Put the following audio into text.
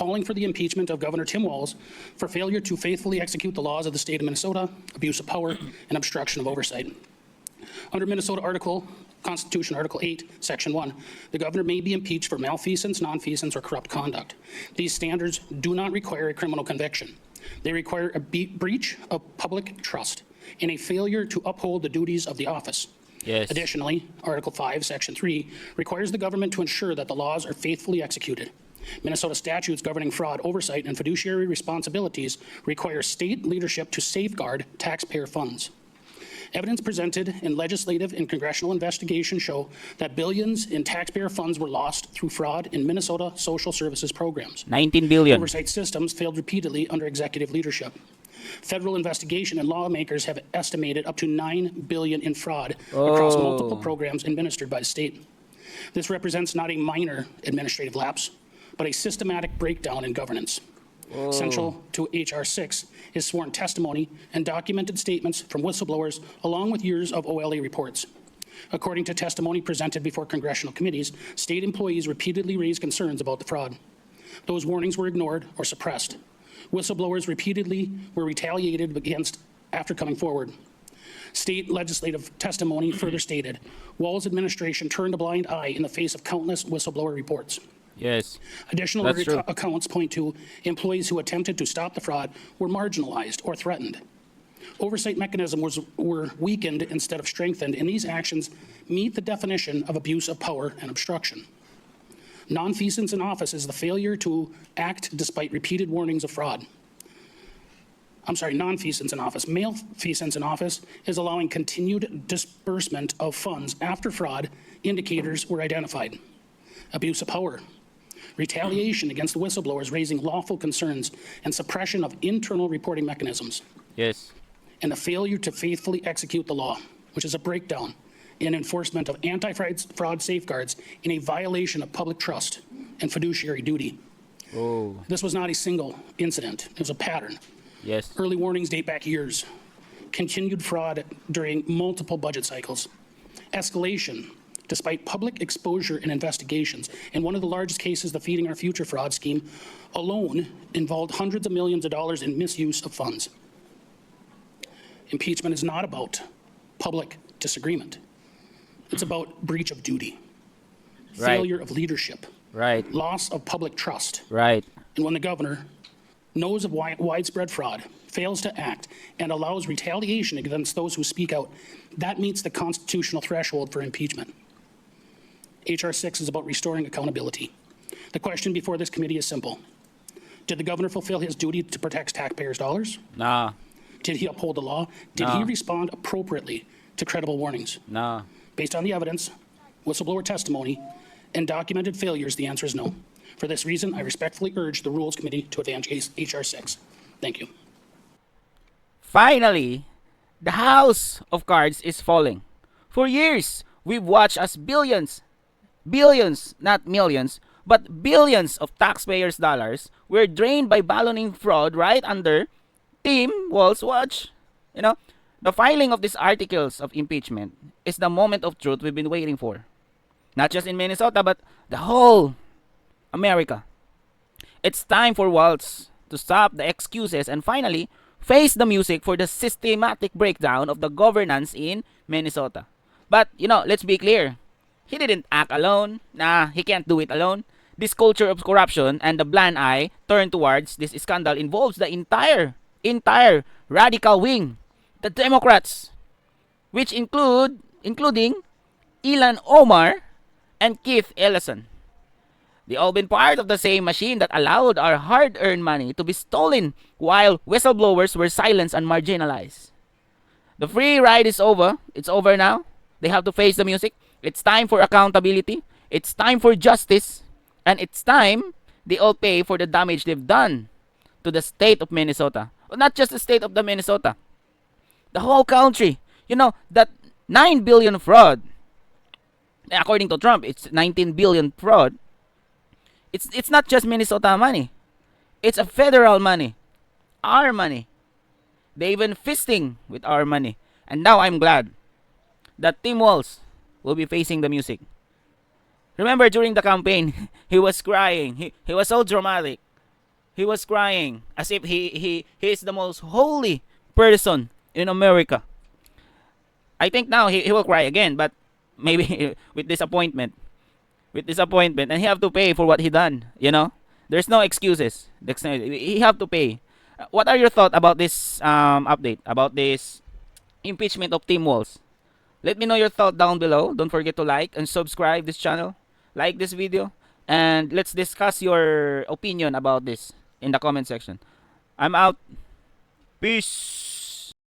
calling for the impeachment of Governor Tim Walz for failure to faithfully execute the laws of the state of Minnesota, abuse of power, and obstruction of oversight. Under Minnesota Constitution Article 8, Section 1, the governor may be impeached for malfeasance, nonfeasance, or corrupt conduct. These standards do not require a criminal conviction. They require a breach of public trust and a failure to uphold the duties of the office. Yes. Additionally, Article 5, Section 3 requires the government to ensure that the laws are faithfully executed. Minnesota statutes governing fraud, oversight, and fiduciary responsibilities require state leadership to safeguard taxpayer funds. Evidence presented in legislative and congressional investigations show that billions in taxpayer funds were lost through fraud in Minnesota social services programs. 19 billion. Oversight systems failed repeatedly under executive leadership. Federal investigation and lawmakers have estimated up to $9 billion in fraud across multiple programs administered by the state. This represents not a minor administrative lapse, but a systematic breakdown in governance. Central to H.R. 6 is sworn testimony and documented statements from whistleblowers, along with years of OLA reports. According to testimony presented before congressional committees, state employees repeatedly raised concerns about the fraud. Those warnings were ignored or suppressed. Whistleblowers repeatedly were retaliated against after coming forward. State legislative testimony further stated, Walz administration turned a blind eye in the face of countless whistleblower reports. Yes. Additional That's true. accounts point to employees who attempted to stop the fraud were marginalized or threatened. Oversight mechanisms were weakened instead of strengthened, and these actions meet the definition of abuse of power and obstruction. Nonfeasance in office is the failure to act despite repeated warnings of fraud. Nonfeasance in office. Malfeasance in office is allowing continued disbursement of funds after fraud indicators were identified. Abuse of power. Retaliation against the whistleblowers, raising lawful concerns, and suppression of internal reporting mechanisms. Yes. And the failure to faithfully execute the law, which is a breakdown in enforcement of anti-fraud safeguards in a violation of public trust and fiduciary duty. This was not a single incident. It was a pattern. Yes. Early warnings date back years. Continued fraud during multiple budget cycles. Escalation despite public exposure and investigations. In one of the largest cases, the Feeding Our Future fraud scheme alone involved hundreds of millions of dollars in misuse of funds. Impeachment is not about public disagreement. It's about breach of duty, failure of leadership, loss of public trust. Right. And when the governor knows of widespread fraud, fails to act, and allows retaliation against those who speak out, that meets the constitutional threshold for impeachment. H.R. 6 is about restoring accountability. The question before this committee is simple. Did the governor fulfill his duty to protect taxpayers' dollars? Nah. Did he uphold the law? Did he respond appropriately to credible warnings? Nah. Based on the evidence, whistleblower testimony, and documented failures, the answer is no. For this reason, I respectfully urge the Rules Committee to advance H.R. 6. Thank you. Finally, the house of cards is falling. For years, we've watched as billions, not millions, but billions of taxpayers' dollars were drained by ballooning fraud right under Tim Walz's watch. You know, the filing of these articles of impeachment is the moment of truth we've been waiting for. Not just in Minnesota, but the whole America. It's time for Walz to stop the excuses and finally face the music for the systematic breakdown of the governance in Minnesota. But, let's be clear. He didn't act alone. Nah, he can't do it alone. This culture of corruption and the blind eye turned towards this scandal involves the entire radical wing, the Democrats, which including Ilhan Omar and Keith Ellison. They all been part of the same machine that allowed our hard-earned money to be stolen while whistleblowers were silenced and marginalized. The free ride is over. It's over now. They have to face the music. It's time for accountability. It's time for justice. And it's time they all pay for the damage they've done to the state of Minnesota. Well, not just the state of the Minnesota. The whole country. That 9 billion fraud. According to Trump, it's 19 billion fraud. It's not just Minnesota money. It's a federal money. Our money. They even fisting with our money. And now I'm glad that Tim Walz will be facing the music. Remember during the campaign, he was crying. He was so dramatic. He was crying as if he is the most holy person in America. I think now he will cry again, but maybe with disappointment. With disappointment, and he have to pay for what he done. There's no excuses. He have to pay. What are your thoughts about this update, about this impeachment of Tim Walz? Let me know your thought down below. Don't forget to like and subscribe this channel. Like this video. And let's discuss your opinion about this in the comment section. I'm out. Peace.